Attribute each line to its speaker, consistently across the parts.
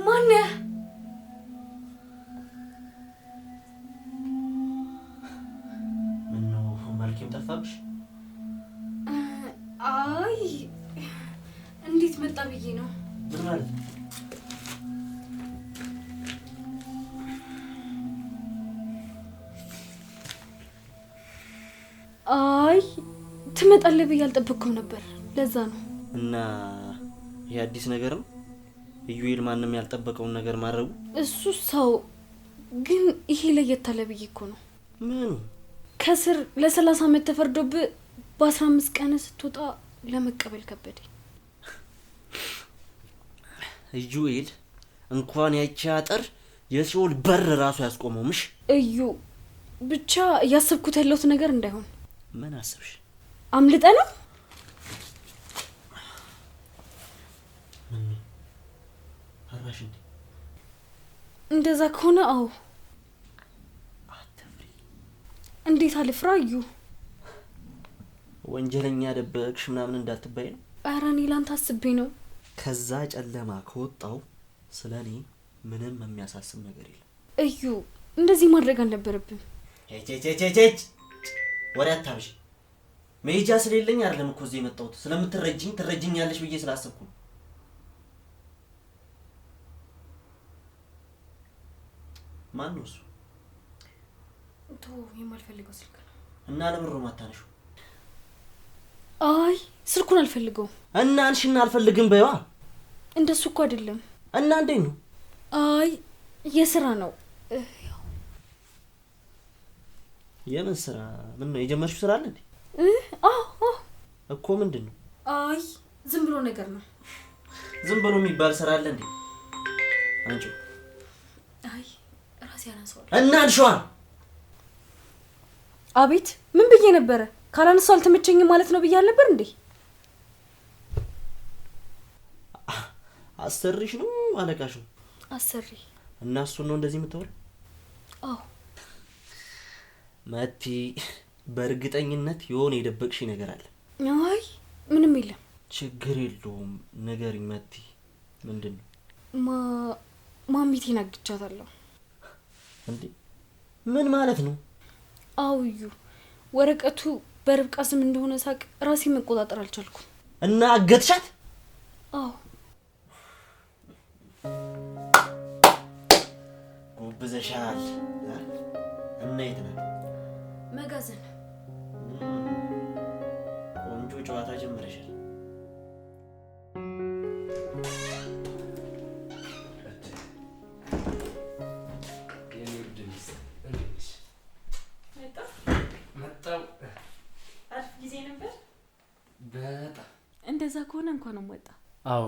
Speaker 1: ማነህ?
Speaker 2: ምነው መልኬም ጠፋብሽ?
Speaker 1: አይ እንዴት መጣ ብዬ ነው።
Speaker 2: ምን ማለት?
Speaker 1: አይ ትመጣለህ ብዬ አልጠበቅኩም ነበር፣ ለዛ ነው።
Speaker 2: እና ይሄ አዲስ ነገር ነው? ኢዩኤል ማንም ያልጠበቀውን ነገር ማድረጉ?
Speaker 1: እሱ ሰው ግን ይሄ ለየት አለ ብዬ እኮ ነው።
Speaker 2: ምኑ?
Speaker 1: ከስር ለ30 ዓመት ተፈርዶብህ በ15 ቀን ስትወጣ ለመቀበል ከበደኝ።
Speaker 2: ኢዩኤል እንኳን ያቺ አጥር የሲኦል በር ራሱ ያስቆመውምሽ።
Speaker 1: እዩ ብቻ እያሰብኩት ያለሁት ነገር እንዳይሆን።
Speaker 2: ምን አሰብሽ?
Speaker 1: አምልጠ ነው?
Speaker 2: ምን ፈራሽ እንዴ?
Speaker 1: እንደዛ ከሆነ አዎ።
Speaker 2: አትፍሪ።
Speaker 1: እንዴት አልፍራ? እዩ
Speaker 2: ወንጀለኛ ደበቅሽ ምናምን እንዳትባይ ነው።
Speaker 1: ኧረ እኔ ላንተ አስቤ ነው።
Speaker 2: ከዛ ጨለማ ከወጣው ስለኔ ምንም የሚያሳስብ ነገር የለም።
Speaker 1: እዩ እንደዚህ ማድረግ አልነበረብም።
Speaker 2: ሄቼ ወሬ አታብሽ። መሄጃ ስለሌለኝ አይደለም እኮ እዚህ የመጣሁት፣ ስለምትረጂኝ ትረጂኛለሽ ብዬ ስላሰብኩ ነው። ማን ነው እሱ?
Speaker 1: የማልፈልገው ስልክ ነው።
Speaker 2: እና ለምን ነው ማታነሹ?
Speaker 1: አይ ስልኩን አልፈልገውም።
Speaker 2: እና አንሽና አልፈልግም በይዋ።
Speaker 1: እንደሱ እኮ አይደለም።
Speaker 2: እና እንዴት ነው?
Speaker 1: አይ የሥራ ነው።
Speaker 2: የምን ስራ? ምን ነው የጀመርሽው ስራ አለ እንዴ? እኮ ምንድን ነው?
Speaker 1: አይ ዝም ብሎ ነገር ነው።
Speaker 2: ዝም ብሎ የሚባል ስራ አለ እንዴ? አንቺ
Speaker 1: አይ ራሴ ያነሳው
Speaker 2: እና አንሺዋ።
Speaker 1: አቤት ምን ብዬ ነበረ? ካላነሳው አልተመቸኝም ማለት ነው ብዬ አልነበር እንዴ?
Speaker 2: አሰሪሽ ነው አለቃሽ ነው?
Speaker 1: አሰሪ።
Speaker 2: እና እሱ ነው እንደዚህ የምትወር?
Speaker 1: አዎ
Speaker 2: መቲ፣ በእርግጠኝነት የሆነ የደበቅሽ ነገር አለ።
Speaker 1: አይ ምንም የለም።
Speaker 2: ችግር የለውም ንገሪኝ መቲ። ምንድን ነው?
Speaker 1: ማሚቴን አግቻታለሁ።
Speaker 2: እንዴ ምን ማለት ነው?
Speaker 1: አውዩ ወረቀቱ በርብቃ ስም እንደሆነ ሳቅ ራሴ መቆጣጠር አልቻልኩም።
Speaker 2: እና አገትሻት?
Speaker 1: አዎ
Speaker 2: ጎብዘሻል። እና የት ነህ?
Speaker 1: መጋዘን።
Speaker 2: ቆንጆ ጨዋታ ጀምረሻል።
Speaker 1: አሪፍ ጊዜ ነበር።
Speaker 2: በጣም
Speaker 1: እንደዛ ከሆነ እንኳን ወጣ።
Speaker 3: አዎ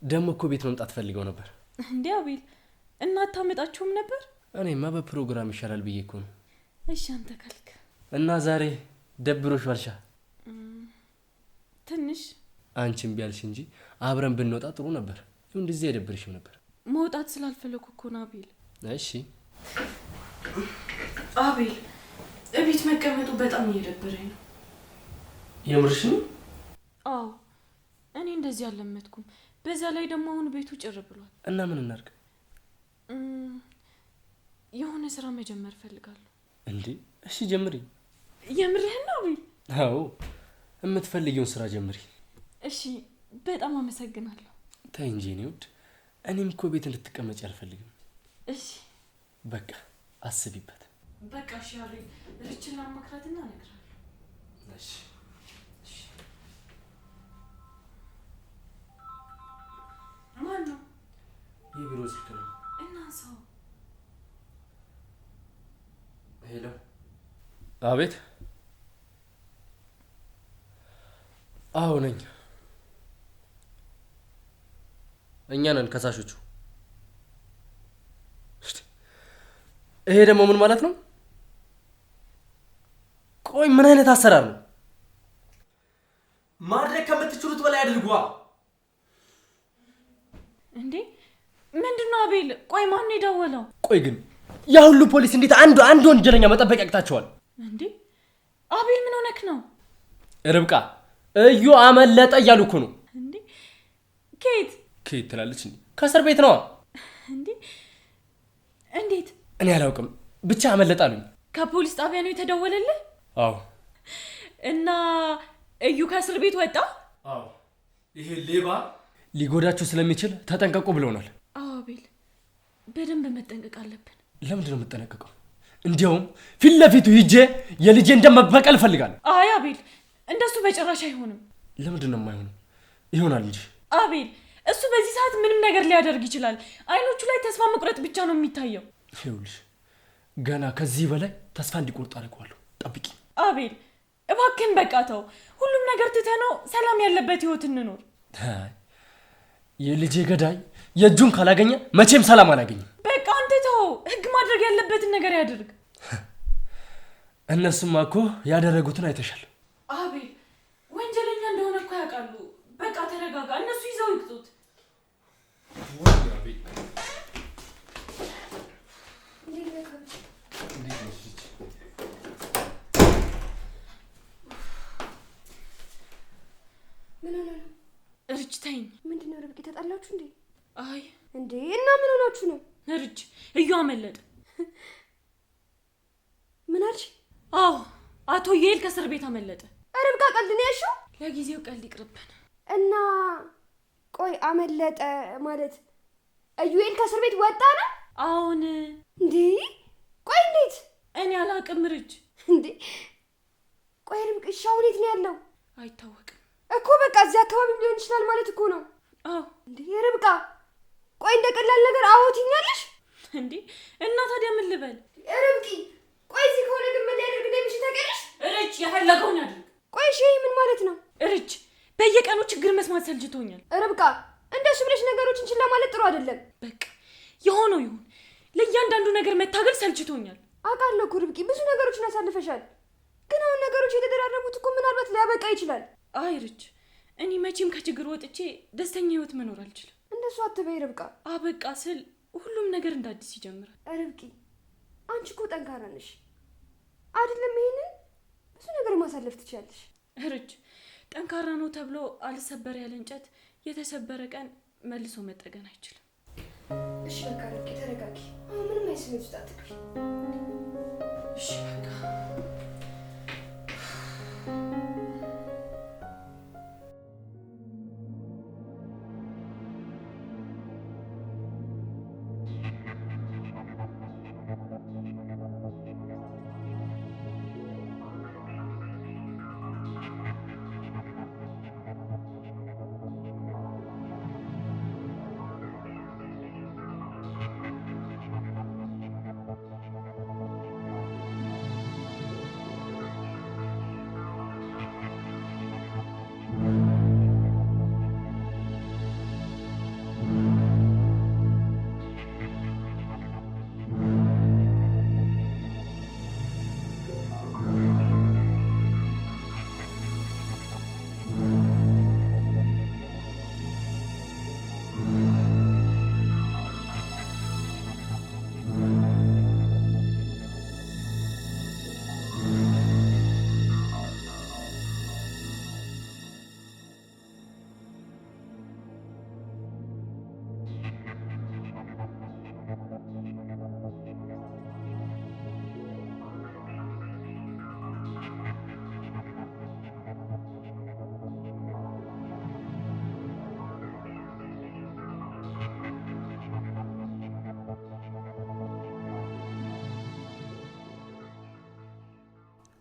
Speaker 3: ደሞ እኮ ቤት መምጣት ፈልገው ነበር።
Speaker 1: እንዴ አቤል እና አታመጣችሁም ነበር?
Speaker 3: እኔማ በፕሮግራም ይሻላል ብዬ እኮ ነው።
Speaker 1: እሺ አንተ ካልክ።
Speaker 3: እና ዛሬ ደብሮሽ ባልሻ?
Speaker 1: ትንሽ
Speaker 3: አንቺም ቢያልሽ እንጂ አብረን ብንወጣ ጥሩ ነበር። እንደዚህ አይደብርሽም ነበር?
Speaker 1: መውጣት ስላልፈለኩ እኮ ነው አቤል።
Speaker 3: እሺ
Speaker 1: አቤል እቤት መቀመጡ በጣም እየደበረኝ ነው።
Speaker 3: የምርሽ ነው?
Speaker 1: አዎ እኔ እንደዚህ አልለመድኩም። በዛ ላይ ደግሞ አሁን ቤቱ ጭር ብሏል።
Speaker 3: እና ምን እናድርግ?
Speaker 1: የሆነ ስራ መጀመር ፈልጋለሁ።
Speaker 3: እንዴ እሺ ጀምሪ።
Speaker 1: የምርህን ነው አቤል?
Speaker 3: አዎ የምትፈልጊውን ስራ ጀምሪ።
Speaker 1: እሺ በጣም አመሰግናለሁ።
Speaker 3: ተይ እንጂ እኔ ውድ፣ እኔም እኮ ቤት እንድትቀመጪ አልፈልግም።
Speaker 1: እሺ
Speaker 3: በቃ አስቢበት።
Speaker 1: በቃ እሺ አቤል፣ ርችና ማክራትና እነግራለሁ።
Speaker 3: እሺ
Speaker 1: ማን ነው?
Speaker 3: የቢሮ ስልክ ነው።
Speaker 1: እና ሰው?
Speaker 3: ሄሎ። አቤት። አዎ ነኝ። እኛ ነን ከሳሾቹ። ይሄ ደግሞ ምን ማለት ነው? ቆይ ምን አይነት አሰራር ነው?
Speaker 2: ማድረግ ከምትችሉት በላይ አድርጓ።
Speaker 1: እንዴ ምንድነው አቤል? ቆይ ማን ነው የደወለው?
Speaker 3: ቆይ ግን ያ ሁሉ ፖሊስ እንዴት አንድ ወንጀለኛ መጠበቅ ያቅታቸዋል?
Speaker 1: እንዴ አቤል ምን ሆነክ ነው?
Speaker 3: ርብቃ እዩ አመለጠ እያሉ እኮ ነው።
Speaker 1: እንዴ ኬት
Speaker 3: ትላለች እንዴ? ከእስር ቤት ነው
Speaker 4: እንዴ? እንዴት?
Speaker 3: እኔ አላውቅም፣ ብቻ አመለጣሉኝ።
Speaker 4: ከፖሊስ ጣቢያ ነው የተደወለልህ?
Speaker 3: አዎ።
Speaker 4: እና እዩ ከእስር ቤት ወጣ?
Speaker 3: አዎ። ይሄ ሌባ ሊጎዳችሁ ስለሚችል ተጠንቀቁ ብለውናል።
Speaker 4: አዎ አቤል፣ በደንብ መጠንቀቅ አለብን።
Speaker 3: ለምንድን ነው የምጠነቀቀው? እንዲያውም ፊት ለፊቱ ሂጄ የልጄን ደም መበቀል እፈልጋለሁ።
Speaker 4: አይ አቤል፣ እንደሱ በጭራሽ አይሆንም።
Speaker 3: ለምንድን ነው የማይሆነው? ይሆናል እንጂ።
Speaker 4: አቤል፣ እሱ በዚህ ሰዓት ምንም ነገር ሊያደርግ ይችላል። አይኖቹ ላይ ተስፋ መቁረጥ ብቻ ነው የሚታየው።
Speaker 3: ይኸውልሽ ገና ከዚህ በላይ ተስፋ እንዲቆርጥ አደርገዋለሁ። ጠብቂ።
Speaker 4: አቤል እባክህን በቃ ተው። ሁሉም ነገር ትተነው ሰላም ያለበት ህይወት እንኖር።
Speaker 3: የልጄ ገዳይ የእጁን ካላገኘ መቼም ሰላም አላገኝም።
Speaker 4: በቃ አንተ ተው። ህግ ማድረግ ያለበትን ነገር ያድርግ።
Speaker 3: እነሱማ እኮ ያደረጉትን አይተሻል።
Speaker 4: አቤል ወንጀለኛ እንደሆነ እኮ ያውቃሉ። በቃ ተረጋጋ። እነሱ ይዘው ይቅጡት። ርች ተይኝ።
Speaker 1: ምንድነው ርብቃ ተጣላችሁ እንዴ?
Speaker 4: አይ
Speaker 1: እንዴ እና ምን ሆናችሁ ነው?
Speaker 4: ርች እዩ አመለጠ።
Speaker 1: ምን አልሽ?
Speaker 4: አዎ አቶ ይሄል ከእስር ቤት አመለጠ።
Speaker 1: ርብቃ ቀልድ ነው ያልሽው?
Speaker 4: ለጊዜው ቀልድ ይቅርብን።
Speaker 1: እና ቆይ አመለጠ ማለት እዩኤል ከእስር ቤት ወጣ ነው?
Speaker 4: አሁን
Speaker 1: እንዴ ቆይ እንዴት?
Speaker 4: እኔ አላውቅም ርች።
Speaker 1: እንዴ ቆይ ርብቃ ሻው እንዴት ነው ያለው?
Speaker 4: አይታወቅም
Speaker 1: እኮ በቃ እዚህ አካባቢ ሊሆን ይችላል ማለት እኮ ነው።
Speaker 4: አዎ
Speaker 1: እንዴ ርብቃ ቆይ እንደ ቀላል ነገር አዎ ትይኛለሽ
Speaker 4: እንዴ? እና ታዲያ ምን ልበል?
Speaker 1: ርብቃ ቆይ እዚህ ከሆነ ግን ምን ሊያደርግ እንደሚችል ታውቂያለሽ?
Speaker 4: ርች የፈለገውን ያድርግ።
Speaker 1: ቆይ እሺ ምን ማለት ነው?
Speaker 4: ርች በየቀኑ ችግር መስማት ሰልችቶኛል።
Speaker 1: ርብቃ እንደሱ ብለሽ ነገሮችን ችላ ማለት ጥሩ አይደለም።
Speaker 4: በቃ የሆነው ይሁን። ለእያንዳንዱ ነገር መታገል ሰልችቶኛል።
Speaker 1: አውቃለሁ እኮ ርብቃ ብዙ ነገሮችን አሳልፈሻል። ግን አሁን ነገሮች የተደራረቡት እኮ ምናልባት ሊያበቃ ይችላል።
Speaker 4: አይ ርች እኔ መቼም ከችግር ወጥቼ ደስተኛ ህይወት መኖር አልችልም።
Speaker 1: እንደሱ አትበይ ርብቃ።
Speaker 4: አበቃ ስል ሁሉም ነገር እንደ አዲስ ይጀምራል።
Speaker 1: ርብቃ አንቺ እኮ ጠንካራ ነሽ አይደለም? ይሄንን ብዙ ነገር ማሳለፍ ትችያለሽ።
Speaker 4: ርች ጠንካራ ነው ተብሎ አልሰበር ያለ እንጨት የተሰበረ ቀን መልሶ መጠገን አይችልም።
Speaker 1: እሺ በቃ ርብቃ ተረጋጊ። አሁን ምንም አይስሜት ውስጥ አትግቢ።
Speaker 4: እሺ በቃ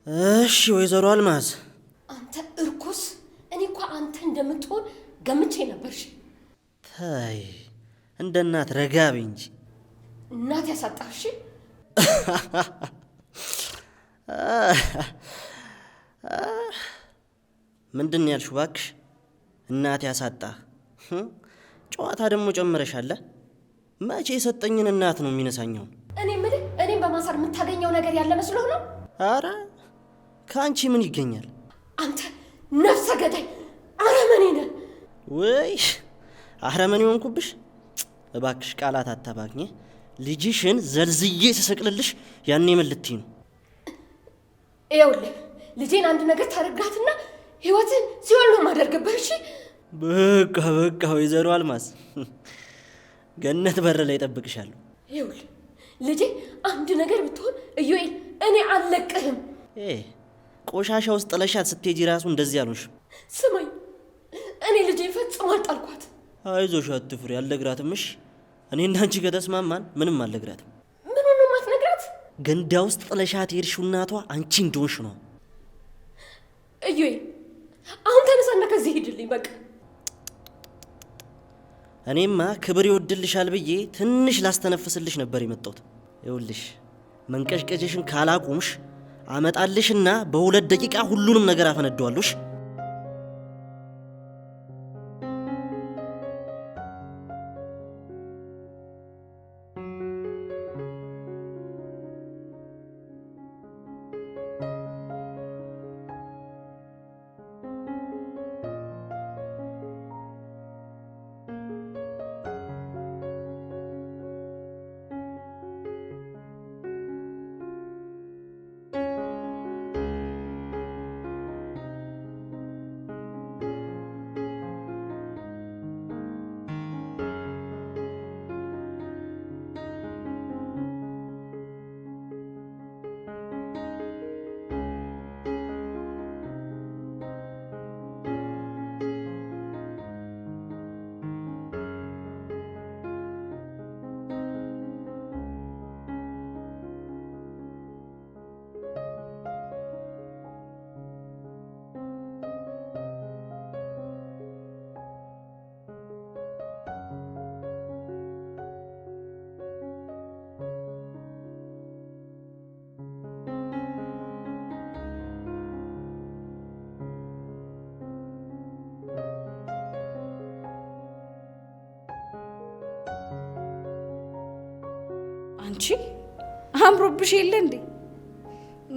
Speaker 2: እሺ ወይዘሮ አልማዝ።
Speaker 5: አንተ እርኩስ! እኔ እኮ አንተ እንደምትሆን ገምቼ ነበርሽ።
Speaker 2: ታይ እንደ እናት ረጋቢ እንጂ
Speaker 5: እናት ያሳጣሽ።
Speaker 2: ምንድን ያልሽው እባክሽ? እናት ያሳጣ ጨዋታ ደግሞ ጨምረሻለ። መቼ የሰጠኝን እናት ነው የሚነሳኛው?
Speaker 5: እኔ ምልህ እኔም በማሰር የምታገኘው ነገር ያለ መስሎህ ነው?
Speaker 2: አረ ከአንቺ ምን ይገኛል?
Speaker 5: አንተ ነፍሰ ገዳይ አረመኔ ነህ።
Speaker 2: ወይ አረመኔ ሆንኩብሽ? እባክሽ ቃላት አታባክኝ። ልጅሽን ዘልዝዬ ስሰቅልልሽ ያኔ ምን ልትይ ነው?
Speaker 5: ይኸውልህ ልጄን አንድ ነገር ታደርጋትና ህይወትን ሲኦል ነው የማደርግብህ። እሺ
Speaker 2: በቃ ወይዘሮ አልማዝ ገነት በር ላይ እጠብቅሻለሁ።
Speaker 5: ይኸውልህ ልጄ አንድ ነገር ብትሆን ኢዮኤል እኔ አልለቅህም።
Speaker 2: ቆሻሻ ውስጥ ጥለሻት ስትሄጂ ራሱ እንደዚህ አልሆንሽም።
Speaker 5: ስማኝ እኔ ልጄ ፈጽሞ አልጣልኳት።
Speaker 2: አይዞሽ አትፍሪ፣ አልነግራትም። እሺ እኔ እንዳንቺ ከተስማማን ምንም አልነግራትም።
Speaker 5: ምን ነው ማትነግራት?
Speaker 2: ገንዳ ውስጥ ጥለሻት የሄድሽው እናቷ አንቺ እንደሆንሽ ነው።
Speaker 5: ኢዮኤል አሁን ተነሳና ከዚህ ሂድልኝ በቃ።
Speaker 2: እኔማ ክብር ይወድልሻል ብዬ ትንሽ ላስተነፍስልሽ ነበር የመጣሁት። ይኸውልሽ መንቀዥቀዥሽን ካላቁምሽ አመጣልሽና በ2 ደቂቃ ሁሉንም ነገር አፈነደዋለሽ።
Speaker 4: አንቺ አምሮብሽ የለ እንዴ?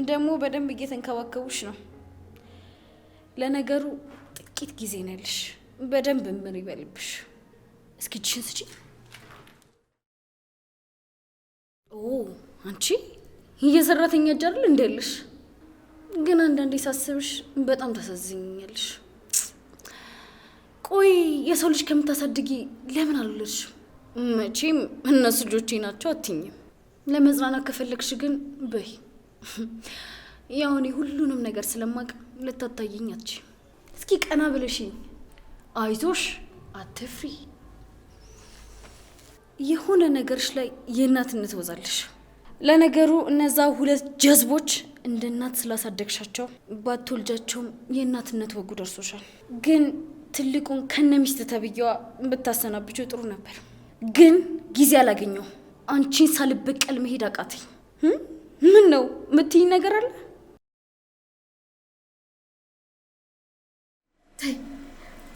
Speaker 4: ደግሞ በደንብ እየተንከባከቡሽ ነው። ለነገሩ ጥቂት ጊዜ ነው ያለሽ። በደንብ ምን ይበልብሽ። እስኪ እጅሽን ስጪ። አንቺ የሰራተኛ እጅ አይደል እንዴ ያለሽ? ግን አንዳንዴ ሳስብሽ በጣም ታሳዝኛለሽ። ቆይ የሰው ልጅ ከምታሳድጊ ለምን አልወለድሽም? መቼም እነሱ ልጆቼ ናቸው አትይኝም። ለመዝናናት ከፈለግሽ ግን በይ። ያው እኔ ሁሉንም ነገር ስለማቅ ልታታየኝ አትችይም። እስኪ ቀና ብለሽኝ አይዞሽ አትፍሪ። የሆነ ነገርሽ ላይ የእናትነት ወዛለሽ። ለነገሩ እነዛ 2 ጀዝቦች እንደ እናት ስላሳደግሻቸው ባትወልጃቸውም የእናትነት ወጉ ደርሶሻል። ግን ትልቁን ከነሚስት ተብዬዋ ብታሰናብቸው ጥሩ ነበር። ግን ጊዜ አላገኘው። አንቺን ሳልበቀል መሄድ አቃተኝ። ምን ነው የምትይኝ ነገር አለ?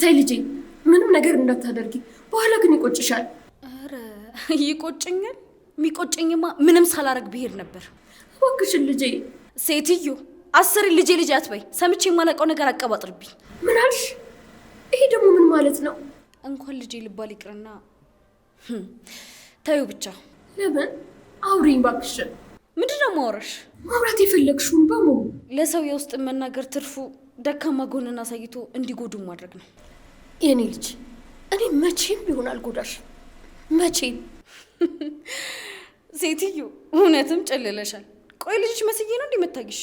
Speaker 5: ተይ ልጄ ምንም ነገር እንዳታደርጊ፣ በኋላ ግን ይቆጭሻል።
Speaker 4: አረ ይቆጭኛል? የሚቆጭኝማ ምንም ሳላረግ ብሄድ ነበር።
Speaker 5: እባክሽን ልጄ።
Speaker 4: ሴትዮ 10 ልጄ ልጅ አትበይ። ሰምቼ የማላውቀው ነገር አቀባጥርብኝ።
Speaker 5: ምን አልሽ? ይሄ ደግሞ ምን ማለት ነው?
Speaker 4: እንኳን ልጄ ልባል ይቅርና ታዩ ብቻ።
Speaker 5: ለምን? አውሪኝ እባክሽን።
Speaker 4: ምንድነው ማውራሽ?
Speaker 5: ማውራት የፈለግሽውን በሙሉ።
Speaker 4: ለሰው የውስጥ መናገር ትርፉ ደካማ ጎንን አሳይቶ እንዲጎዱ ማድረግ ነው።
Speaker 5: የኔ ልጅ እኔ መቼም ቢሆን አልጎዳሽ፣ መቼም።
Speaker 4: ሴትዮ እውነትም ጨልለሻል። ቆይ ልጅሽ መስዬ ነው እንደምታጊሽ?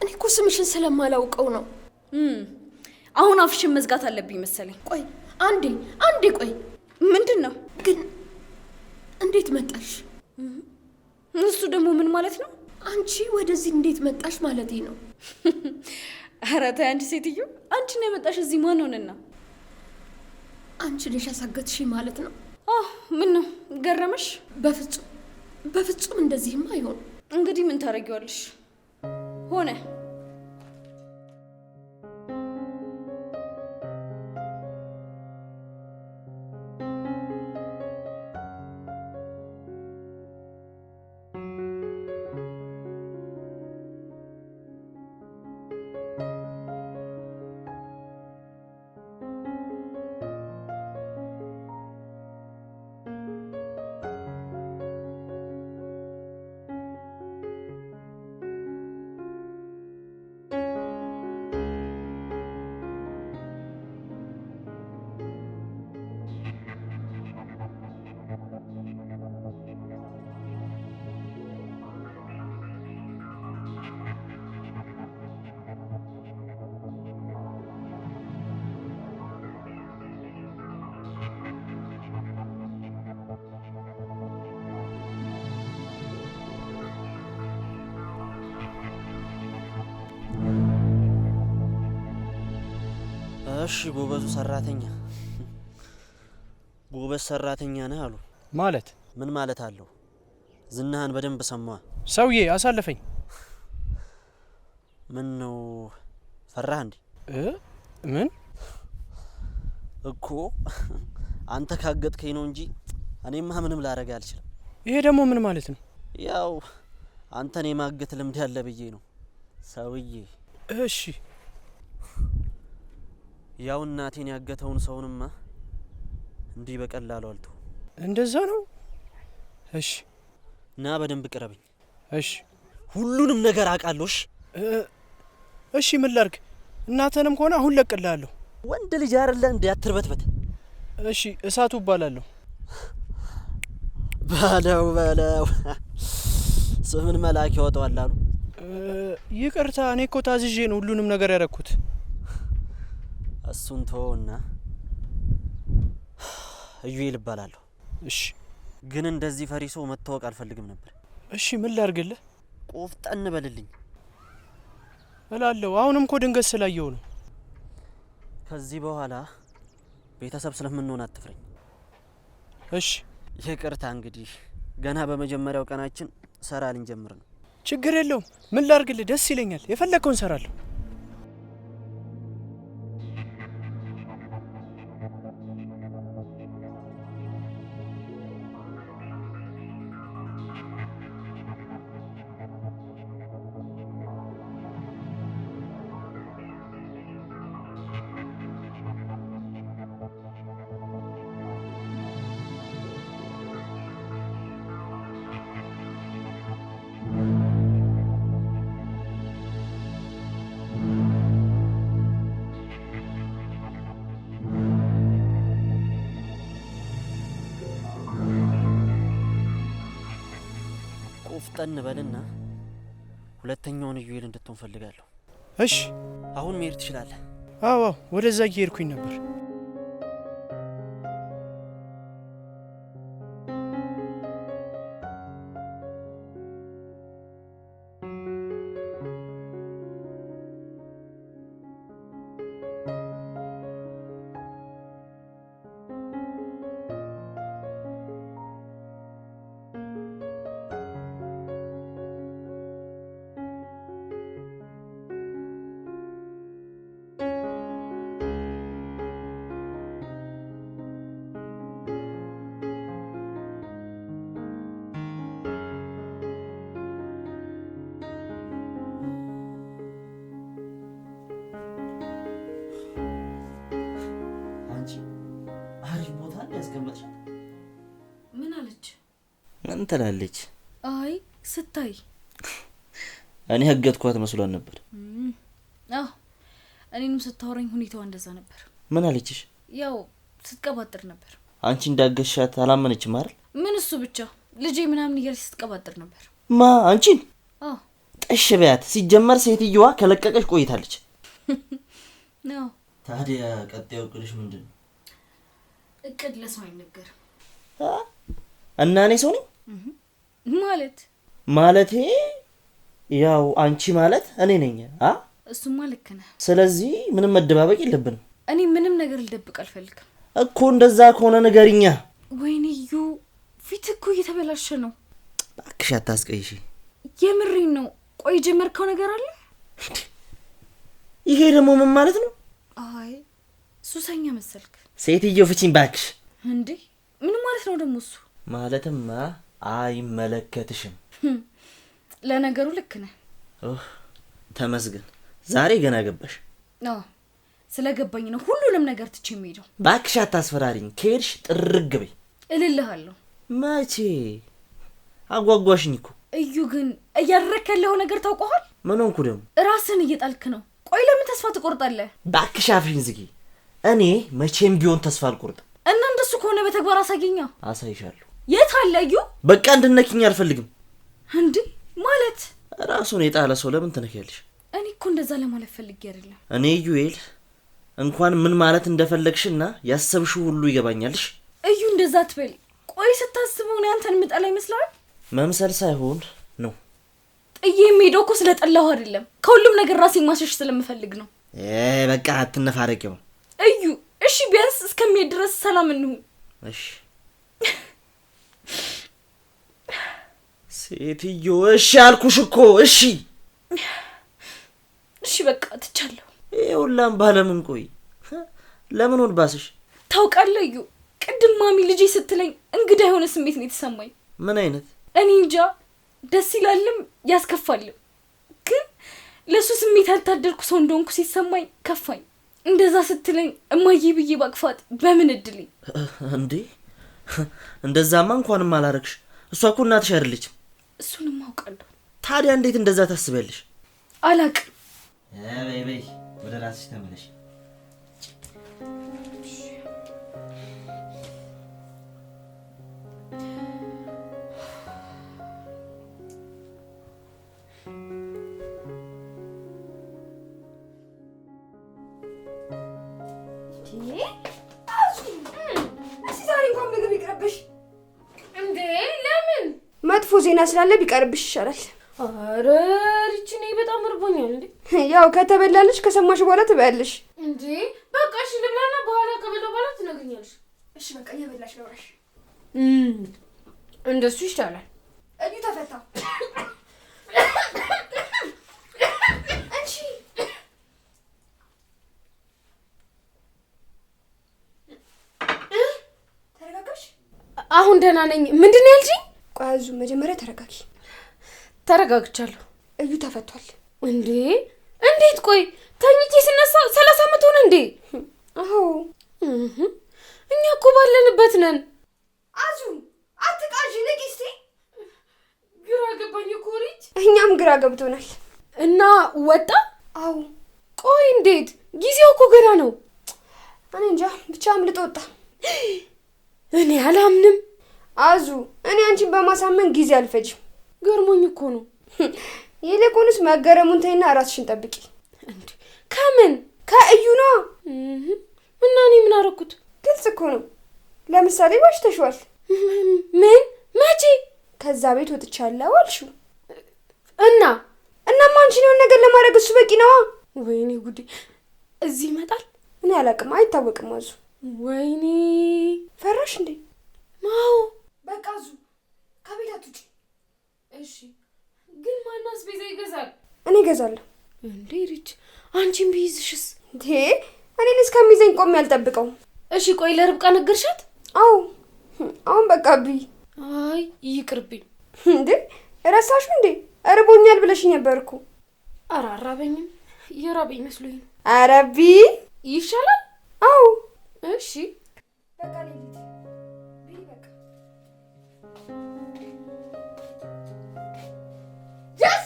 Speaker 5: እኔ እኮ ስምሽን ስለማላውቀው ነው።
Speaker 4: አሁን አፍሽን መዝጋት አለብኝ መሰለኝ።
Speaker 5: ቆይ አንዴ ቆይ።
Speaker 4: ምንድን ነው
Speaker 5: ግን? እንዴት መጣሽ?
Speaker 4: እሱ ደግሞ ምን ማለት ነው?
Speaker 5: አንቺ ወደዚህ እንዴት መጣሽ ማለቴ ነው።
Speaker 4: ኧረ ተይ አንቺ ሴትዮ፣ አንቺ ነው የመጣሽ እዚህ። ማን ሆነና?
Speaker 5: አንቺ ነሽ ያሳገትሽኝ ማለት ነው።
Speaker 4: ምን ነው ገረመሽ?
Speaker 5: በፍጹም እንደዚህማ አይሆን።
Speaker 4: እንግዲህ ምን ታረጊዋለሽ? ሆነ።
Speaker 2: እሺ ጎበዙ ሰራተኛ ጎበዝ ሰራተኛ ነህ አሉ
Speaker 3: ማለት
Speaker 2: ምን ማለት አለው? ዝናህን በደንብ ሰማ።
Speaker 3: ሰውዬ አሳለፈኝ።
Speaker 2: ምን ነው ፈራህ እንዴ?
Speaker 3: ምን
Speaker 2: እኮ አንተ ካገጥከኝ ነው እንጂ እኔማ ምንም ላረጋ አልችልም።
Speaker 3: ይሄ ደግሞ ምን ማለት ነው?
Speaker 2: ያው አንተን የማገት ልምድ ያለ ብዬ ነው ሰውዬ።
Speaker 3: እሺ
Speaker 2: ያው እናቴን ያገተውን ሰውንማ እንዲህ በቀላሉ አልተው።
Speaker 3: እንደዛ ነው? እሺ
Speaker 2: ና በደንብ ቅረብኝ።
Speaker 3: እሺ
Speaker 2: ሁሉንም ነገር አውቃለሁ።
Speaker 3: እሺ ምን ላርግ? እናተንም ከሆነ አሁን ለቅልሃለሁ።
Speaker 2: ወንድ ልጅ አይደለ እንዴ? አትርበትበት።
Speaker 3: እሺ እሳቱ እባላለሁ።
Speaker 2: ባለው ስምን መላክ ያወጣዋል አሉ።
Speaker 3: ይቅርታ እኔ እኮ ታዝዤ ነው ሁሉንም ነገር ያረኩት።
Speaker 2: እሱን ተወውና እዩኤል እባላለሁ።
Speaker 3: እሺ
Speaker 2: ግን እንደዚህ ፈሪሶ መታወቅ አልፈልግም ነበር።
Speaker 3: እሺ ምን ላርግልህ?
Speaker 2: ቆፍጠን በልልኝ
Speaker 3: እላለሁ። አሁንም እኮ ድንገት ስላየው ነው።
Speaker 2: ከዚህ በኋላ ቤተሰብ ስለምንሆን አትፍረኝ።
Speaker 3: እሺ
Speaker 2: ይቅርታ። እንግዲህ ገና በመጀመሪያው ቀናችን ሰራ ልንጀምር ነው።
Speaker 3: ችግር የለውም። ምን ላርግልህ? ደስ ይለኛል። የፈለከውን ሰራለሁ።
Speaker 2: ቆፍጠን በልና ሁለተኛውን እዩኤል እንድትሆን ፈልጋለሁ።
Speaker 3: እሺ
Speaker 2: አሁን መሄድ ትችላለህ።
Speaker 3: አዎ ወደዛ እየሄድኩኝ ነበር።
Speaker 4: ምን አለች?
Speaker 2: ምን ትላለች?
Speaker 4: አይ ስታይ
Speaker 2: እኔ ህገትኳት መስሏን ነበር።
Speaker 4: አዎ እኔንም ስታወራኝ ሁኔታዋ እንደዛ ነበር።
Speaker 2: ምን አለችሽ?
Speaker 4: ያው ስትቀባጥር ነበር።
Speaker 2: አንቺ እንዳገሻት አላመነችም አይደል?
Speaker 4: ምን እሱ ብቻ ልጄ ምናምን እያለች ስትቀባጥር ነበር።
Speaker 2: ማ አንቺን?
Speaker 4: አዎ
Speaker 2: ጠሽ በያት። ሲጀመር ሴትየዋ ከለቀቀሽ ቆይታለች።
Speaker 4: ነው
Speaker 2: ታዲያ ቀጣዩ እቅድሽ ምንድነው?
Speaker 4: እቅድ ለሰው አይነገርም።
Speaker 2: እና እኔ ሰው ነኝ ማለቴ ያው አንቺ ማለት እኔ ነኝ።
Speaker 4: እሱማ ልክ ነህ።
Speaker 2: ስለዚህ ምንም መደባበቅ የለብንም።
Speaker 4: እኔ ምንም ነገር ልደብቅ አልፈልግም
Speaker 2: እኮ። እንደዛ ከሆነ ንገሪኛ።
Speaker 4: ወይኔዩ ፊት እኮ እየተበላሸ ነው።
Speaker 2: እባክሽ አታስቀይሽ።
Speaker 4: የምሬን ነው። ቆይ ጀመርከው ነገር አለ?
Speaker 2: ይሄ ደግሞ ምን ማለት ነው?
Speaker 4: አይ ሱሰኛ መሰልክ።
Speaker 2: ሴትዮ ፍቺኝ ባክሽ።
Speaker 4: እንዴ ምን ማለት ነው ደግሞ እሱ?
Speaker 2: ማለትማ አይመለከትሽም።
Speaker 4: ለነገሩ ልክ ነህ።
Speaker 2: ተመስገን ዛሬ ገና ገባሽ።
Speaker 4: አዎ ስለገባኝ ነው ሁሉንም ነገር ትቼ የምሄደው።
Speaker 2: ባክሽ አታስፈራሪኝ። ከሄድሽ ጥርግ በይ።
Speaker 4: እልልሃለሁ።
Speaker 2: መቼ? አጓጓሽኝ እኮ።
Speaker 4: እዩ ግን እያደረክ ያለው ነገር ታውቀዋል?
Speaker 2: ምን ሆንኩ ደግሞ?
Speaker 4: ራስን እየጣልክ ነው። ቆይ ለምን ተስፋ ትቆርጣለህ?
Speaker 2: ባክሽ አፍሽን ዝጊ። እኔ መቼም ቢሆን ተስፋ አልቆርጥም።
Speaker 4: እና እንደሱ ከሆነ በተግባር አሳየኛ።
Speaker 2: አሳይሻለሁ።
Speaker 4: የት አለ እዩ?
Speaker 2: በቃ እንድነኪኝ አልፈልግም።
Speaker 4: እንዴ ማለት
Speaker 2: ራሱን የጣለ ሰው ለምን ትነኪያለሽ?
Speaker 4: እኔ እኮ እንደዛ ለማለት ፈልጌ አይደለም።
Speaker 2: እኔ ዩኤል እንኳን ምን ማለት እንደፈለግሽና ያሰብሽው ሁሉ ይገባኛልሽ።
Speaker 4: እዩ እንደዛ አትበል። ቆይ ስታስበው ነው አንተን ምጠላ ይመስላል?
Speaker 2: መምሰል ሳይሆን ነው።
Speaker 4: ጥዬ የምሄደው እኮ ስለጠላሁ አይደለም፣ ከሁሉም ነገር ራሴን ማሸሽ ስለምፈልግ ነው።
Speaker 2: በቃ አትነፋረቂው።
Speaker 4: እዩ እሺ ቢያንስ እስከሚሄድ ድረስ ሰላም እንሁን።
Speaker 2: እሺ ሴትዮ እሺ አልኩሽ እኮ እሺ
Speaker 4: እሺ በቃ ትቻለሁ።
Speaker 2: ይኸውላም ባለምን ቆይ ለምን ሆን ባስሽ?
Speaker 4: ታውቃለህ እዩ ቅድም ማሚ ልጄ ስትለኝ እንግዳ የሆነ ስሜት ነው የተሰማኝ።
Speaker 2: ምን አይነት?
Speaker 4: እኔ እንጃ ደስ ይላልም ያስከፋልም። ግን ለሱ ስሜት ያልታደልኩ ሰው እንደሆንኩ ሲሰማኝ ከፋኝ። እንደዛ ስትለኝ እማዬ ብዬ ባቅፋት በምን እድሌ
Speaker 2: እንዴ? እንደዛማ እንኳንም አላረግሽ። እሷ እኮ እናትሽ አይደለችም።
Speaker 4: እሱንም አውቃለሁ።
Speaker 2: ታዲያ እንዴት እንደዛ ታስቢያለሽ?
Speaker 4: አላቅም።
Speaker 2: በይ በይ ወደ ራስሽ ተመለሽ።
Speaker 1: መጥፎ ዜና ስላለ ቢቀርብሽ ይሻላል።
Speaker 5: አረ ሪች ነኝ በጣም እርቦኛል እንዴ።
Speaker 1: ያው ከተበላለሽ ከሰማሽ በኋላ ትበያለሽ
Speaker 5: እንዴ። በቃ እሺ ልብላና በኋላ ከበላው በኋላ ትነግሪኛለሽ።
Speaker 1: እሺ በቃ እየበላሽ ነውራሽ።
Speaker 5: እንደሱ ይሻላል።
Speaker 1: እዩ ተፈታ። አንቺ ተረጋጋሽ?
Speaker 5: አሁን ደህና ነኝ። ምንድን ነው ያልሽኝ?
Speaker 1: ቆይ አዙ መጀመሪያ ተረጋጊ።
Speaker 5: ተረጋግቻለሁ።
Speaker 1: እዩ ተፈቷል።
Speaker 5: እንዴ እንዴት? ቆይ ተኝቼ ስነሳ 30 ዓመት ሆነ እንዴ?
Speaker 1: አዎ
Speaker 5: እኛ እኮ ባለንበት ነን።
Speaker 1: አዙ አትቃዥ፣ ንቂ እስቲ።
Speaker 5: ግራ ገባኝ እኮ ሪች።
Speaker 1: እኛም ግራ ገብቶናል።
Speaker 5: እና ወጣ?
Speaker 1: አዎ።
Speaker 5: ቆይ እንዴት? ጊዜው እኮ ገና ነው።
Speaker 1: እኔ እንጃ ብቻ አምልጦ ወጣ።
Speaker 5: እኔ አላምንም።
Speaker 1: አዙ እኔ አንቺን በማሳመን ጊዜ አልፈጅም።
Speaker 5: ገርሞኝ እኮ ነው።
Speaker 1: ይልቁንስ መገረሙን ተይና ራስሽን ጠብቂ።
Speaker 5: እንዴ ከምን?
Speaker 1: ከእዩ ነው።
Speaker 5: እና እኔ ምን አደረኩት?
Speaker 1: ግልጽ እኮ ነው። ለምሳሌ ዋሽተሽዋል።
Speaker 5: ምን? መቼ?
Speaker 1: ከዛ ቤት ወጥቻለሁ አልሽው።
Speaker 5: እናማ
Speaker 1: አንቺን የሆነ ነገር ለማድረግ እሱ በቂ ነዋ።
Speaker 5: ወይኔ ጉዴ! እዚህ ይመጣል?
Speaker 1: እኔ አላውቅም፣ አይታወቅም። አዙ
Speaker 5: ወይኔ
Speaker 1: ፈራሽ እንዴ?
Speaker 5: ማው
Speaker 1: በቃ አዙ ከቤት አትውጪ።
Speaker 5: እሺ ግን ማን አስቤዛ ይገዛል?
Speaker 1: እኔ እገዛለሁ።
Speaker 5: እንዴ ሪች አንቺን ቢይዝሽስ?
Speaker 1: እንዴ እኔን እስከሚይዘኝ ቆሜ አልጠብቀውም።
Speaker 5: እሺ ቆይ ለርብቃ ነገርሻት?
Speaker 1: አዎ አሁን በቃ ብይ።
Speaker 5: አይ ይቅርብኝ።
Speaker 1: እንዴ ረሳሽው እንዴ? እርቦኛል ብለሽኝ ነበር እኮ።
Speaker 5: ኧረ አራበኝም፣ የራበኝ መስሎኝ ነው።
Speaker 1: ኧረ ብይ
Speaker 5: ይሻላል።
Speaker 1: አዎ
Speaker 5: እሺ
Speaker 1: በቃ ልሂድ። ብይ በቃ ጀስ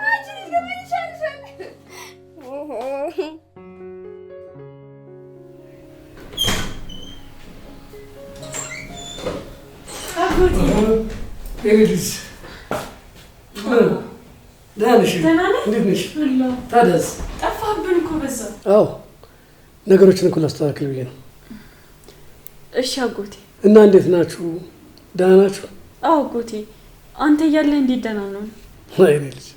Speaker 1: አንቺ ልጅ ገበኝ ይሻልሻል።
Speaker 3: ታዲያስ
Speaker 4: ጠፋብን እኮ በዛ።
Speaker 3: አዎ ነገሮችን እኮ ላስተካክል ብዬ ነው።
Speaker 4: እሺ አጎቴ።
Speaker 3: እና እንዴት ናችሁ? ደህና ናችሁ?
Speaker 4: አዎ አጎቴ፣ አንተ እያለህ እንዴት ደህና ነው?
Speaker 3: አይኔ ልጅ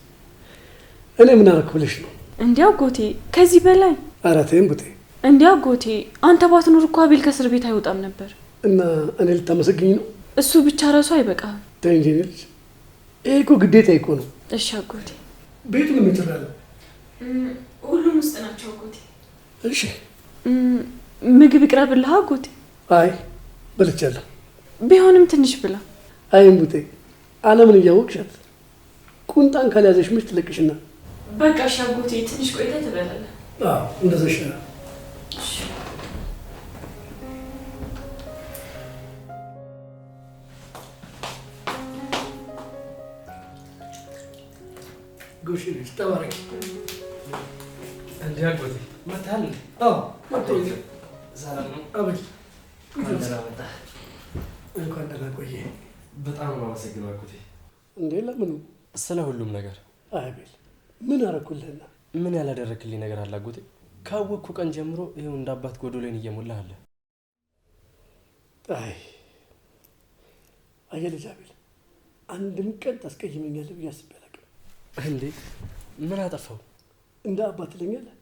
Speaker 3: እኔ ምን አደረኩ ብለሽ ነው?
Speaker 4: እንዲህ አጎቴ ከዚህ በላይ
Speaker 3: ኧረ ተይም ቡጤ።
Speaker 4: እንዲህ አጎቴ አንተ ባትኖር እኮ አቤል ከእስር ቤት አይወጣም ነበር።
Speaker 3: እና እኔ ልታመሰግኝ ነው?
Speaker 4: እሱ ብቻ ራሱ አይበቃም።
Speaker 3: ተይ እንጂ ልጅ፣ ይሄ እኮ ግዴታ እኮ ነው።
Speaker 4: እሺ አጎቴ።
Speaker 3: ቤቱ ምን ይችላል?
Speaker 4: ሁሉም ውስጥ ናቸው አጎቴ።
Speaker 3: እሺ
Speaker 4: ምግብ ይቅረብልህ አጎቴ?
Speaker 3: አይ በልቻለሁ።
Speaker 4: ቢሆንም ትንሽ ብላ።
Speaker 3: አይም ቡጤ፣ ዓለምን እያወቅሻት ቁንጣን ካልያዘሽ መች ትለቅሽና።
Speaker 4: በቃ እሺ አጎቴ፣ ትንሽ ቆይተህ ትበላለህ።
Speaker 3: አዎ እንደዛ ይሻላል። ጎሽ ልጅ ተባረክ።
Speaker 6: እንዴ አጎቴ መጣል?
Speaker 3: አዎ መጣሁ።
Speaker 6: ሰላም ነው?
Speaker 3: አቤል
Speaker 6: ደህና መጣ።
Speaker 3: እንኳን ደህና ቆየ።
Speaker 6: በጣም ነው የማመሰግነው አጎቴ።
Speaker 3: እንዴ ለምን?
Speaker 6: ስለ ሁሉም ነገር።
Speaker 3: አቤል ምን አደረኩልህና?
Speaker 6: ምን ያላደረክልኝ ነገር አለ አጎቴ? ካወቅኩ ቀን ጀምሮ ይኸው እንደ አባት ጎዶሎን እየሞላህ አለ።
Speaker 3: አየህ ልጅ አቤል፣ አንድም ቀን ታስቀይመኛለህ ብዬ አስቤ አላውቅም።
Speaker 6: እንዴ ምን አጠፋው?
Speaker 3: እንደ አባት ትለኛለህ?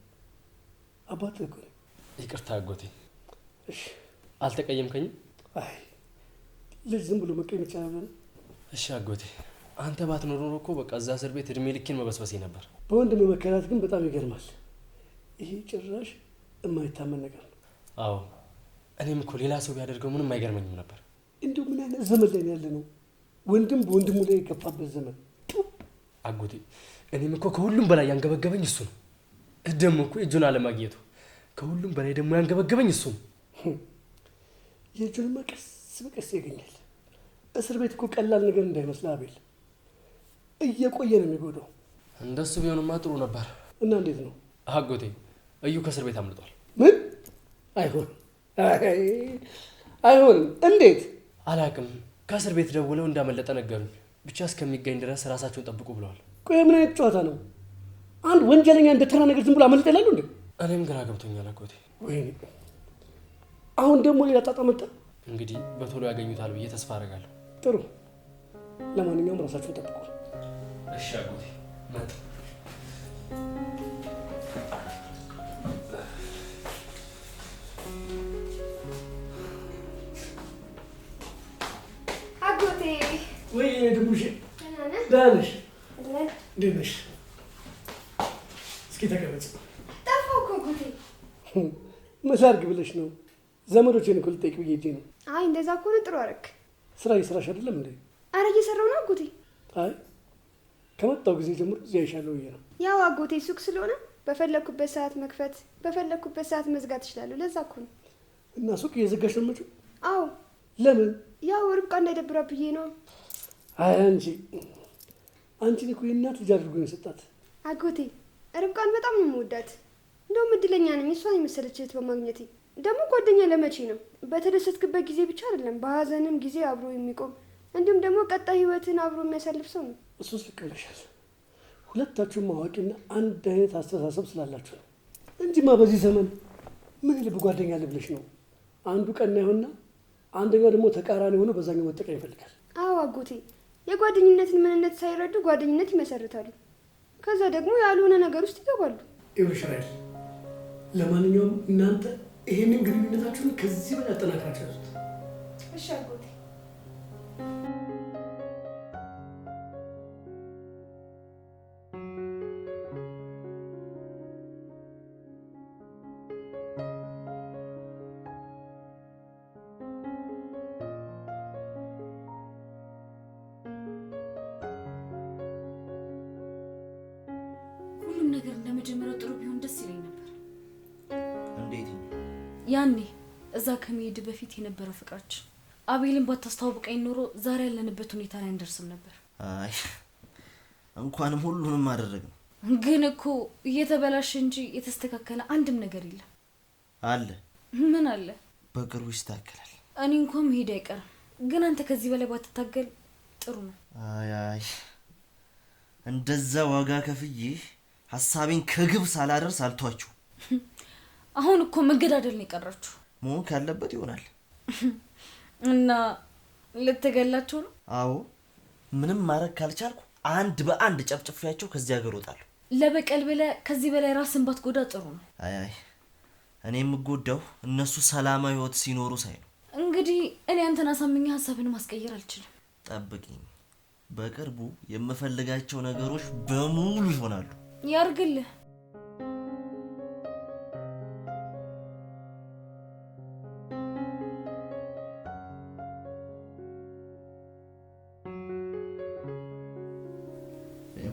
Speaker 7: አባት እኮ ነኝ።
Speaker 6: ይቅርታ አጎቴ።
Speaker 7: እሺ
Speaker 6: አልተቀየምከኝም?
Speaker 7: አይ ልጅ ዝም ብሎ መቀየም ይቻላል?
Speaker 6: እሺ አጎቴ፣ አንተ ባትኖር ኖሮ እኮ በቃ እዛ እስር ቤት እድሜ ልኬን መበስበሴ ነበር።
Speaker 7: በወንድም መከራት ግን በጣም ይገርማል። ይሄ ጭራሽ የማይታመን ነገር ነው።
Speaker 6: አዎ እኔም እኮ ሌላ ሰው ቢያደርገው ምንም አይገርመኝም ነበር።
Speaker 7: እንዲሁ ምን አይነት ዘመን ላይ ያለ ነው? ወንድም በወንድሙ ላይ የገፋበት ዘመን።
Speaker 6: አጎቴ እኔም እኮ ከሁሉም በላይ ያንገበገበኝ እሱ ነው። ደግሞ እኮ እጁን አለማግኘቱ ከሁሉም በላይ ደግሞ ያንገበገበኝ እሱ ነው።
Speaker 7: የእጁንማ ቀስ በቀስ ያገኛል። እስር ቤት እኮ ቀላል ነገር እንዳይመስልህ አቤል፣ እየቆየ ነው የሚጎዳው።
Speaker 6: እንደሱ ቢሆንማ ጥሩ ነበር።
Speaker 7: እና እንዴት ነው
Speaker 6: አጎቴ? እዩ ከእስር ቤት አምልጧል።
Speaker 7: ምን? አይሆንም አይሆንም። እንዴት?
Speaker 6: አላቅም። ከእስር ቤት ደውለው እንዳመለጠ ነገሩኝ። ብቻ እስከሚገኝ ድረስ ራሳቸውን ጠብቁ ብለዋል።
Speaker 7: ቆይ ምን አይነት ጨዋታ ነው? አንድ ወንጀለኛ እንደ ተራ ነገር ዝም ብሎ አመልጥ ይላሉ እንዴ?
Speaker 6: እኔም ግራ ገብቶኛል አጎቴ።
Speaker 7: ወይኔ አሁን ደግሞ ሌላ ጣጣ መጣ።
Speaker 6: እንግዲህ በቶሎ ያገኙታል ብዬ ተስፋ አደርጋለሁ።
Speaker 7: ጥሩ። ለማንኛውም ራሳችሁን ጠብቁ።
Speaker 6: እሺ አጎቴ።
Speaker 1: አጎቴ
Speaker 7: ወይ ድቡሽ ደህና ነሽ? እንዴት ነሽ? እስኪ ተቀመጭ።
Speaker 1: ጠፋሁ እኮ አጎቴ።
Speaker 7: ምን ላድርግ ብለሽ ነው? ዘመዶቼን እኮ ልጠይቅ ብዬ ሄጄ ነው።
Speaker 1: አይ እንደዛ ከሆነ ጥሩ አደረክ።
Speaker 7: ስራ እየሰራሽ አይደለም እንዴ?
Speaker 1: አረ እየሰራሁ ነው አጎቴ።
Speaker 7: አይ ከመጣሁ ጊዜ ጀምሮ እዚያ አይሻለሁ ብዬ ነው።
Speaker 1: ያው አጎቴ ሱቅ ስለሆነ በፈለኩበት ሰዓት መክፈት በፈለኩበት ሰዓት መዝጋት እችላለሁ። ለዛ እኮ ነው።
Speaker 7: እና ሱቅ እየዘጋሽ ነው የምትውይው?
Speaker 1: አዎ።
Speaker 7: ለምን?
Speaker 1: ያው ርብቃ እንዳይደብራት ብዬ ነው።
Speaker 7: አይ አንቺን እኮ የእናት ልጅ አድርጎ ነው የሰጣት።
Speaker 1: አጎቴ ርብቃን በጣም ነው የምወዳት። እንደውም እድለኛ ነኝ እሷን የመሰለች እህት በማግኘቴ። ደግሞ ጓደኛ ለመቼ ነው? በተደሰትክበት ጊዜ ብቻ አይደለም፣ በሀዘንም ጊዜ አብሮ የሚቆም እንዲሁም ደግሞ ቀጣይ ህይወትን አብሮ የሚያሳልፍ ሰው ነው።
Speaker 7: እሱስ ልክ ብለሻል። ሁለታችሁም አዋቂና አንድ አይነት አስተሳሰብ ስላላችሁ ነው እንጂማ በዚህ ዘመን ምን ልብ ጓደኛ አለ ብለሽ ነው? አንዱ ቀና ይሆንና አንደኛው ደግሞ ተቃራኒ ሆኖ በዛኛው መጠቀም ይፈልጋል።
Speaker 1: አዎ አጎቴ፣ የጓደኝነትን ምንነት ሳይረዱ ጓደኝነት ይመሰርታሉ። ከዛ ደግሞ ያልሆነ ነገር ውስጥ ይገባሉ።
Speaker 7: ይውሻል። ለማንኛውም እናንተ ይሄንን ግንኙነታችሁን ከዚህ በላይ አጠናክራችሁ ያዙት።
Speaker 1: እሺ አጎቴ።
Speaker 4: ሁሉም ነገር እንደመጀመሪያው ጥሩ ቢሆን ደስ ይለኝ ነበር።
Speaker 2: እንዴት?
Speaker 4: ያኔ እዛ ከመሄድ በፊት የነበረው ፍቅራችን አቤልን ባታስተዋውቀኝ ኖሮ ዛሬ ያለንበት ሁኔታ ላይ እንደርስም ነበር።
Speaker 2: አይ እንኳንም ሁሉንም አደረግን።
Speaker 4: ግን እኮ እየተበላሸ እንጂ የተስተካከለ አንድም ነገር የለም።
Speaker 2: አለ።
Speaker 4: ምን አለ?
Speaker 2: በቅርቡ ይስተካከላል።
Speaker 4: እኔ እንኳን መሄድ አይቀርም፣ ግን አንተ ከዚህ በላይ ባትታገል ጥሩ ነው።
Speaker 2: አይ እንደዛ ዋጋ ከፍዬ ሀሳቤን ከግብ ሳላደርስ አልቷችሁ።
Speaker 4: አሁን እኮ መገዳደል ነው የቀራችሁ።
Speaker 2: መሆን ካለበት ይሆናል።
Speaker 4: እና ልትገላችሁ ነው?
Speaker 2: አዎ፣ ምንም ማድረግ ካልቻልኩ አንድ በአንድ ጨፍጭፌያቸው ከዚህ ሀገር እወጣለሁ።
Speaker 4: ለበቀል ብለህ ከዚህ በላይ ራስን ባትጎዳ ጥሩ ነው።
Speaker 2: አይ እኔ የምጎዳው እነሱ ሰላማዊ ህይወት ሲኖሩ ሳይ ነው።
Speaker 4: እንግዲህ እኔ አንተን አሳምኜ ሀሳብን ማስቀየር አልችልም።
Speaker 2: ጠብቂኝ፣ በቅርቡ የምፈልጋቸው ነገሮች በሙሉ ይሆናሉ።
Speaker 4: ያርግልህ።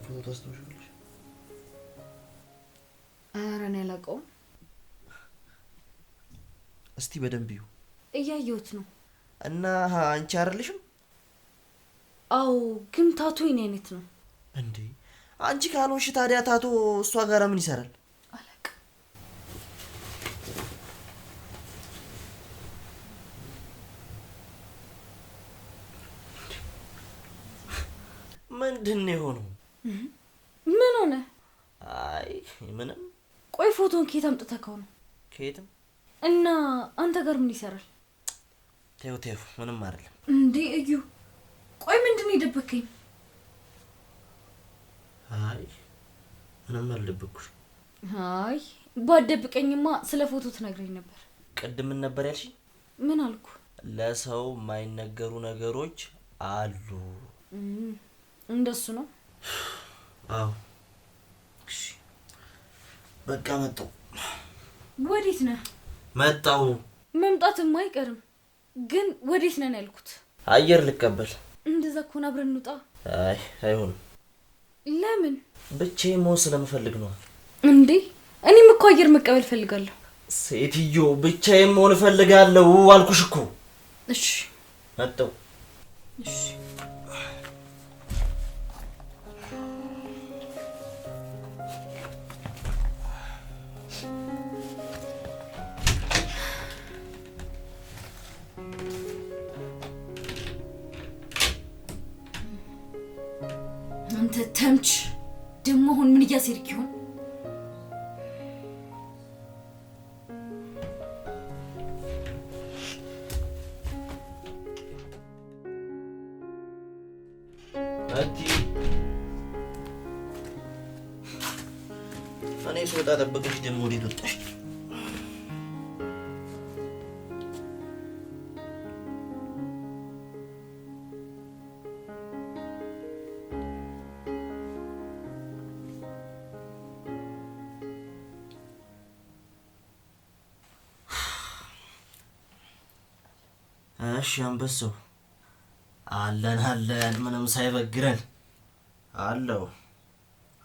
Speaker 2: ፎቶ ታስታውሻለሽ?
Speaker 4: ኧረ እኔ አላውቀውም።
Speaker 2: እስቲ በደንብ ይሁ።
Speaker 4: እያየሁት ነው።
Speaker 2: እና አንቺ አይደለሽም?
Speaker 4: አዎ፣ ግን ታቶ የኔ አይነት ነው።
Speaker 2: እንዴ አንቺ ካልሆንሽ ታዲያ ታቶ እሷ ጋር ምን ይሰራል?
Speaker 4: አላውቅም።
Speaker 2: ምንድን ነው የሆነው?
Speaker 4: ምን ሆነ?
Speaker 2: አይ ምንም።
Speaker 4: ቆይ ፎቶን ከየት አምጥተኸው ነው?
Speaker 2: ከየትም።
Speaker 4: እና አንተ ጋር ምን ይሰራል?
Speaker 2: ተይው ምንም አይደለም።
Speaker 4: እንዴ እዩ፣ ቆይ ምንድን ነው የደበከኝ?
Speaker 2: አይ ምንም አልደበኩሽ።
Speaker 4: አይ ባደብቀኝማ ስለ ፎቶ ትነግረኝ ነበር።
Speaker 2: ቅድም ምን ነበር ያልሽኝ?
Speaker 4: ምን አልኩ?
Speaker 2: ለሰው የማይነገሩ ነገሮች አሉ።
Speaker 4: እንደሱ ነው?
Speaker 2: አዎ። እሺ በቃ መጣሁ።
Speaker 4: ወዴት ነህ?
Speaker 2: መጣሁ።
Speaker 4: መምጣትም አይቀርም፣ ግን ወዴት ነን ያልኩት?
Speaker 2: አየር ልቀበል።
Speaker 4: እንደዛ ከሆነ አብረን እንውጣ።
Speaker 2: አይ አይሆንም።
Speaker 4: ለምን?
Speaker 2: ብቻዬን መሆን ስለምፈልግ ነው።
Speaker 4: እንዴ እኔም እኮ አየር መቀበል ፈልጋለሁ።
Speaker 2: ሴትዮ ብቻዬን መሆን እፈልጋለሁ አልኩሽ እኮ።
Speaker 4: እሺ
Speaker 2: መጣሁ።
Speaker 4: እሺ አንተ ተምች ደግሞ አሁን ምን እያሴርክ ይሆን?
Speaker 2: እኔ ስወጣ ጠብቀሽ ደግሞ ወዴት ወጣሽ? እሺ አንበሳው አለን አለን ምንም ሳይበግረን አለው።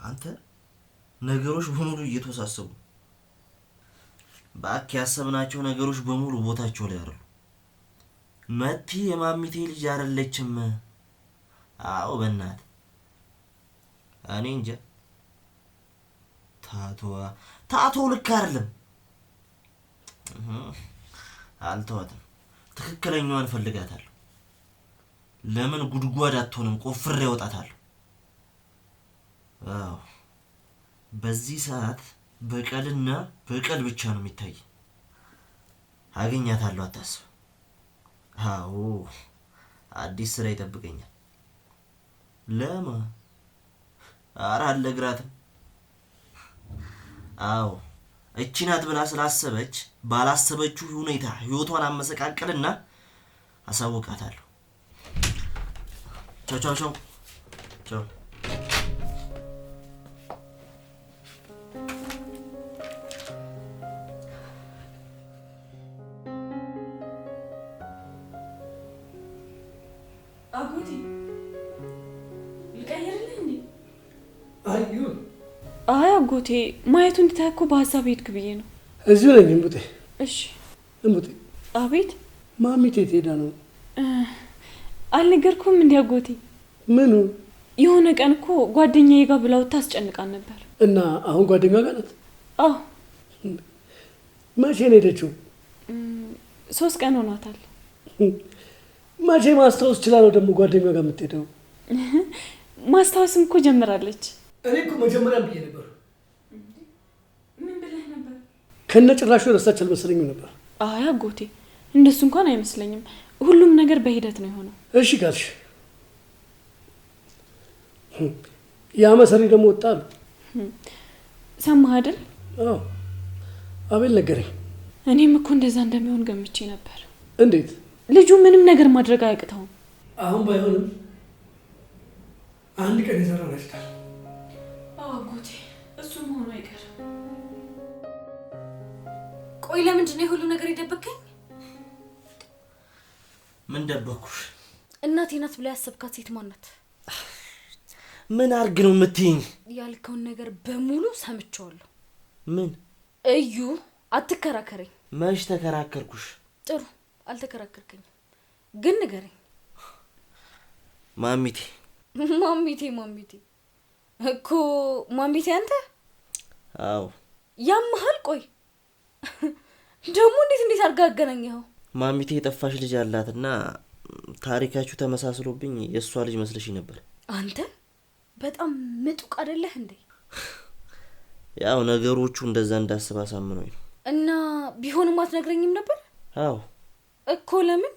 Speaker 2: አንተ ነገሮች በሙሉ እየተወሳሰቡ ባክ ያሰብናቸው ነገሮች በሙሉ ቦታቸው ላይ አይደሉ። መቲ የማሚቴ ልጅ አይደለችም። አዎ በእናት እኔ እንጃ። ታቶ ልክ አይደለም። አልተዋትም። ትክክለኛዋን ፈልጋታለሁ። ለምን ጉድጓድ አትሆንም? ቆፍሬ ያወጣታለሁ። አዎ በዚህ ሰዓት በቀልና በቀል ብቻ ነው የሚታይ። አገኛታለሁ፣ አታስብ። አዎ አዲስ ስራ ይጠብቀኛል። ለማ ኧረ አልነግራትም። አዎ እቺ ናት ብላ ስላሰበች ባላሰበችው ሁኔታ ህይወቷን አመሰቃቀልና አሳውቃታለሁ። ቻው ቻው ቻው ቻው።
Speaker 4: አጎቴ ልቀይርልህ እንዴ?
Speaker 7: አዩን
Speaker 8: አይ አጎቴ ማየቱ እንድታይ እኮ በሀሳብ ሄድክ ብዬ ነው።
Speaker 7: እዚሁ ነኝ እምቡጤ።
Speaker 8: እሺ
Speaker 7: እምቡጤ።
Speaker 8: አቤት።
Speaker 7: ማሚቴ የት ሄዳ ነው?
Speaker 8: አልነገርኩም እንዴ አጎቴ?
Speaker 7: ምኑ?
Speaker 8: የሆነ ቀን እኮ ጓደኛዬ ጋር ብላው ታስጨንቃን ነበር።
Speaker 7: እና አሁን ጓደኛዋ ጋር ናት?
Speaker 8: አዎ።
Speaker 7: መቼ ነው ሄደችው?
Speaker 8: 3 ቀን ሆኗታል።
Speaker 7: መቼ ማስታወስ ይችላል ደግሞ ጓደኛዋ ጋር የምትሄደው?
Speaker 8: ማስታወስም እኮ ጀምራለች።
Speaker 7: እኔ እኮ መጀመሪያም ብዬ ነበር።
Speaker 8: ምን ብለህ ነበር?
Speaker 7: ከነ ጭራሹ ረሳች አልመሰለኝም ነበር።
Speaker 8: አይ አጎቴ እንደሱ እንኳን አይመስለኝም። ሁሉም ነገር በሂደት ነው የሆነው።
Speaker 7: እሺ ካልሽ ያ መሰሪ ደግሞ ወጣ አሉ።
Speaker 8: ሰማህ አይደል?
Speaker 7: አዎ አቤል ነገረኝ።
Speaker 8: እኔም እኮ እንደዛ እንደሚሆን ገምቼ ነበር።
Speaker 7: እንዴት?
Speaker 8: ልጁ ምንም ነገር ማድረግ አያቅተውም።
Speaker 7: አሁን ባይሆንም አንድ ቀን የሰራው ይችላል።
Speaker 8: አጎቴ እሱ መሆኑ አይቀርም።
Speaker 4: ቆይ ለምንድን ነው የሁሉ ነገር የደበከኝ?
Speaker 2: ምን ደበኩሽ?
Speaker 4: እናቴ ናት ብላ ያሰብካት ሴት ማን ናት?
Speaker 2: ምን አርግ ነው የምትይኝ?
Speaker 4: ያልከውን ነገር በሙሉ ሰምቼዋለሁ።
Speaker 2: ምን?
Speaker 4: እዩ አትከራከረኝ።
Speaker 2: መች ተከራከርኩሽ?
Speaker 4: ጥሩ አልተከራከርከኝም፣ ግን ንገረኝ።
Speaker 2: ማሚቴ
Speaker 4: ማሚቴ እኮ ማሚቴ አንተ?
Speaker 2: አዎ።
Speaker 4: ያመሃል? ቆይ ደግሞ እንዴት አድርጋ አገናኘኸው?
Speaker 2: ማሚቴ የጠፋሽ ልጅ አላትና ታሪካችሁ ተመሳስሎብኝ የእሷ ልጅ መስለሽኝ ነበር።
Speaker 4: አንተ በጣም ምጡቅ አይደለህ እንዴ?
Speaker 2: ያው ነገሮቹ እንደዛ እንዳስብ አሳምነውኝ ነው።
Speaker 4: እና ቢሆንም አትነግረኝም ነበር?
Speaker 2: አዎ
Speaker 4: እኮ ለምን?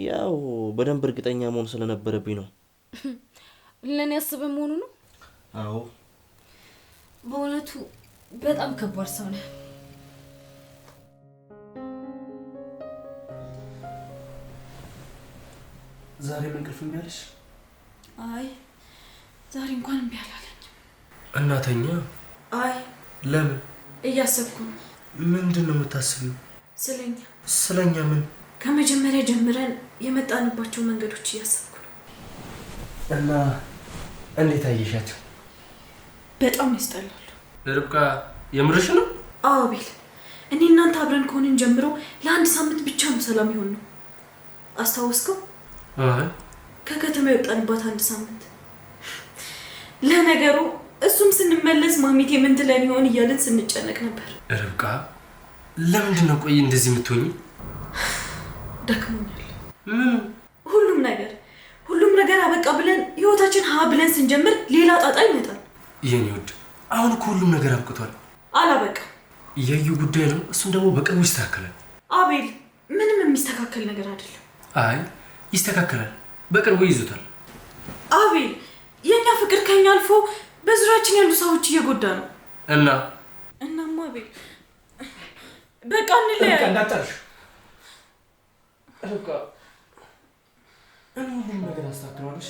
Speaker 2: ያው በደንብ እርግጠኛ መሆን ስለነበረብኝ ነው።
Speaker 4: ለኔ ያስበ መሆኑ ነው?
Speaker 2: አዎ
Speaker 4: በእውነቱ በጣም ከባድ ሰው ነህ።
Speaker 6: ዛሬ እንቅልፍ እምቢ አለሽ?
Speaker 8: አይ ዛሬ እንኳን እምቢ አላለኝም።
Speaker 6: እናተኛ?
Speaker 8: አይ
Speaker 6: ለምን?
Speaker 8: እያሰብኩ ነው።
Speaker 6: ምንድን ነው የምታስቢው?
Speaker 8: ስለኛ
Speaker 6: ስለኛ ምን?
Speaker 8: ከመጀመሪያ ጀምረን የመጣንባቸው መንገዶች እያሰብኩ ነው።
Speaker 6: እና እንዴት አየሻቸው?
Speaker 8: በጣም ያስጠላሉ።
Speaker 6: ርብቃ የምርሽ ነው?
Speaker 8: አዎ ቤል፣ እኔ እናንተ አብረን ከሆንን ጀምሮ ለአንድ ሳምንት ብቻ ነው ሰላም ይሆን ነው። አስታወስከው?
Speaker 6: አይ
Speaker 8: ከከተማ የወጣንባት አንድ ሳምንት። ለነገሩ እሱም ስንመለስ ማሚቴ ምን ትለን ይሆን እያልን ስንጨነቅ ነበር።
Speaker 6: ርብቃ ለምንድን ነው ቆይ እንደዚህ የምትሆኚ?
Speaker 8: ደክሞኛል።
Speaker 6: ሁሉም
Speaker 8: ነገር አበቃ ብለን ህይወታችን ሀ ብለን ስንጀምር ሌላ ጣጣ ይመጣል።
Speaker 6: የኔ ውድ አሁን እኮ ሁሉም ነገር አብቅቷል።
Speaker 8: አላበቃም።
Speaker 6: የዩ ጉዳይ ነው። እሱም ደግሞ በቅርቡ ይስተካከላል።
Speaker 8: አቤል፣ ምንም የሚስተካከል ነገር አይደለም።
Speaker 6: አይ ይስተካከላል፣ በቅርቡ ይዙታል።
Speaker 8: አቤል፣ የኛ ፍቅር ከኛ አልፎ በዙሪያችን ያሉ ሰዎች እየጎዳ ነው።
Speaker 6: እናማ
Speaker 8: አቤል በቃ እንለያይ።
Speaker 6: እንዳጣልሽ ርብቃ፣ እኔ ሁሉም ነገር አስተካክለዋለሽ።